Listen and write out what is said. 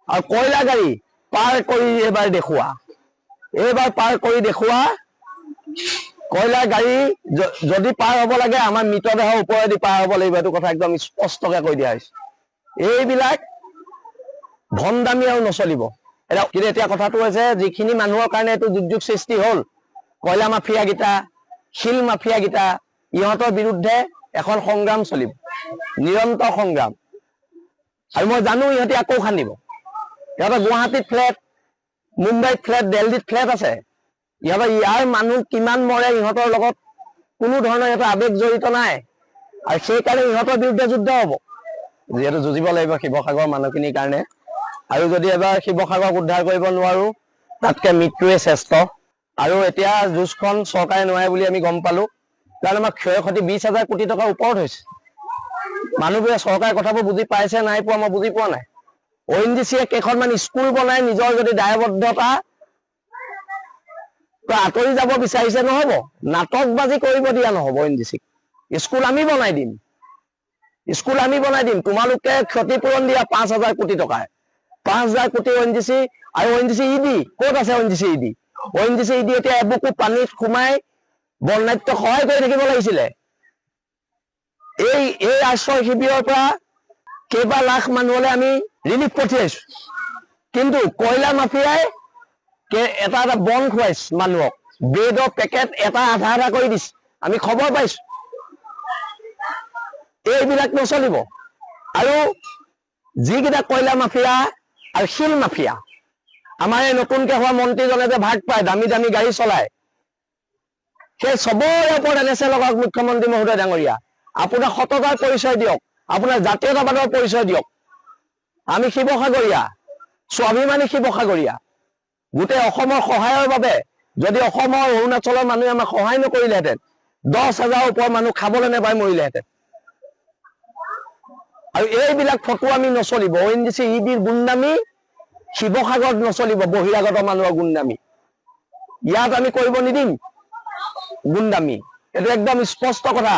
আৰু কয়লা গাড়ী পাৰ কৰি এইবাৰ দেখুওৱা, এইবাৰ পাৰ কৰি দেখুওৱা। কয়লা গাড়ী যদি পাৰ হ'ব লাগে আমাৰ মৃতদেহৰ ওপৰেদি পাৰ হ'ব লাগিব, এইটো কথা একদম স্পষ্টকে কৈ দিয়া হৈছে। এইবিলাক ভণ্ডামি আৰু নচলিব। কিন্তু এতিয়া কথাটো হৈছে যিখিনি মানুহৰ কাৰণে এইটো দুৰ্যোগ সৃষ্টি হ'ল, কয়লা মাফিয়া গীতা, শিল মাফিয়া গীতা, ইহঁতৰ বিৰুদ্ধে এখন সংগ্ৰাম চলিব, নিৰন্তৰ সংগ্ৰাম। আৰু মই জানো ইহঁতে আকৌ খান্দিব। ইহঁতৰ গুৱাহাটীত ফ্লেট, মুম্বাইত ফ্লেট, দিল্লীত ফ্লেট আছে। ইহঁতৰ ইয়াৰ মানুহ কিমান মৰে ইহঁতৰ লগত কোনো ধৰণৰ ইহঁতৰ আৱেগ জড়িত নাই, আৰু সেইকাৰণে ইহঁতৰ বিৰুদ্ধে যুদ্ধ হ'ব। যিহেতু যুঁজিব লাগিব শিৱসাগৰৰ মানুহখিনিৰ কাৰণে, আৰু যদি এবাৰ শিৱসাগৰক উদ্ধাৰ কৰিব নোৱাৰো তাতকে মৃত্যুৱে শ্ৰেষ্ঠ। আৰু এতিয়া যুঁজখন চৰকাৰে নোৱাৰে বুলি আমি গম পালো, কাৰণ আমাৰ ক্ষয় ক্ষতি 20,000 কোটি টকাৰ ওপৰত হৈছে। মানুহবোৰে চৰকাৰে কথাবোৰ বুজি পাইছে নাই পোৱা মই বুজি পোৱা নাই। ONGCয়ে কেইখনমান স্কুল বনাই নিজৰ যদি দায়বদ্ধতা আঁতৰি যাব বিচাৰিছে, নহ'ব। নাটকবাজি কৰিব দিয়া নহ'ব ONGCক। স্কুল আমি বনাই দিম, স্কুল আমি বনাই দিম। তোমালোকে ক্ষতিপূৰণ দিয়া 5,000 কোটি টকাৰ, 5,000 কোটি ONGC। আৰু ONGC ED ক'ত আছে? ONGC ED এতিয়া এবুকু পানীত সোমাই বন্যাত্য সহায় কৰি থাকিব লাগিছিলে। এই আশ্ৰয় শিবিৰৰ পৰা কেইবা লাখ মানুহলৈ আমি ৰিলিফ পঠিয়াইছো, কিন্তু কয়লা মাফিয়াই এটা বন খুৱাইছে মানুহক, ব্ৰেডৰ পেকেট এটা আধা কৰি দিছে, আমি খবৰ পাইছো। এইবিলাক নচলিব। আৰু যিকেইটা কয়লা মাফিয়া আৰু শিল মাফিয়া, আমাৰ এই নতুনকে হোৱা মন্ত্ৰীজনে যে ভাগ পায়, দামী দামী গাড়ী চলায়, সেই চবৰে ওপৰত এনেছে লগাওক মুখ্যমন্ত্ৰী মহোদয় ডাঙৰীয়া। আপোনাৰ সততাৰ পৰিচয় দিয়ক, আপোনাৰ জাতীয়তাবাদৰ পৰিচয় দিয়ক। আমি শিৱসাগৰীয়া, স্বাভিমানী শিৱসাগৰীয়া। গোটেই অসমৰ সহায়ৰ বাবে যদি অসমৰ অৰুণাচলৰ মানুহে আমাক সহায় নকৰিলেহেঁতেন, 10,000 ওপৰ মানুহ খাবলৈ নেপাই মৰিলেহেঁতেন। আৰু এইবিলাক ফটো আমি নচলিব। ONGC EDৰ গুণ্ডামি শিৱসাগৰত নচলিব, বহিৰাগত মানুহৰ গুণ্ডামি ইয়াত আমি কৰিব নিদিম। গুণ্ডামি এইটো একদম স্পষ্ট কথা।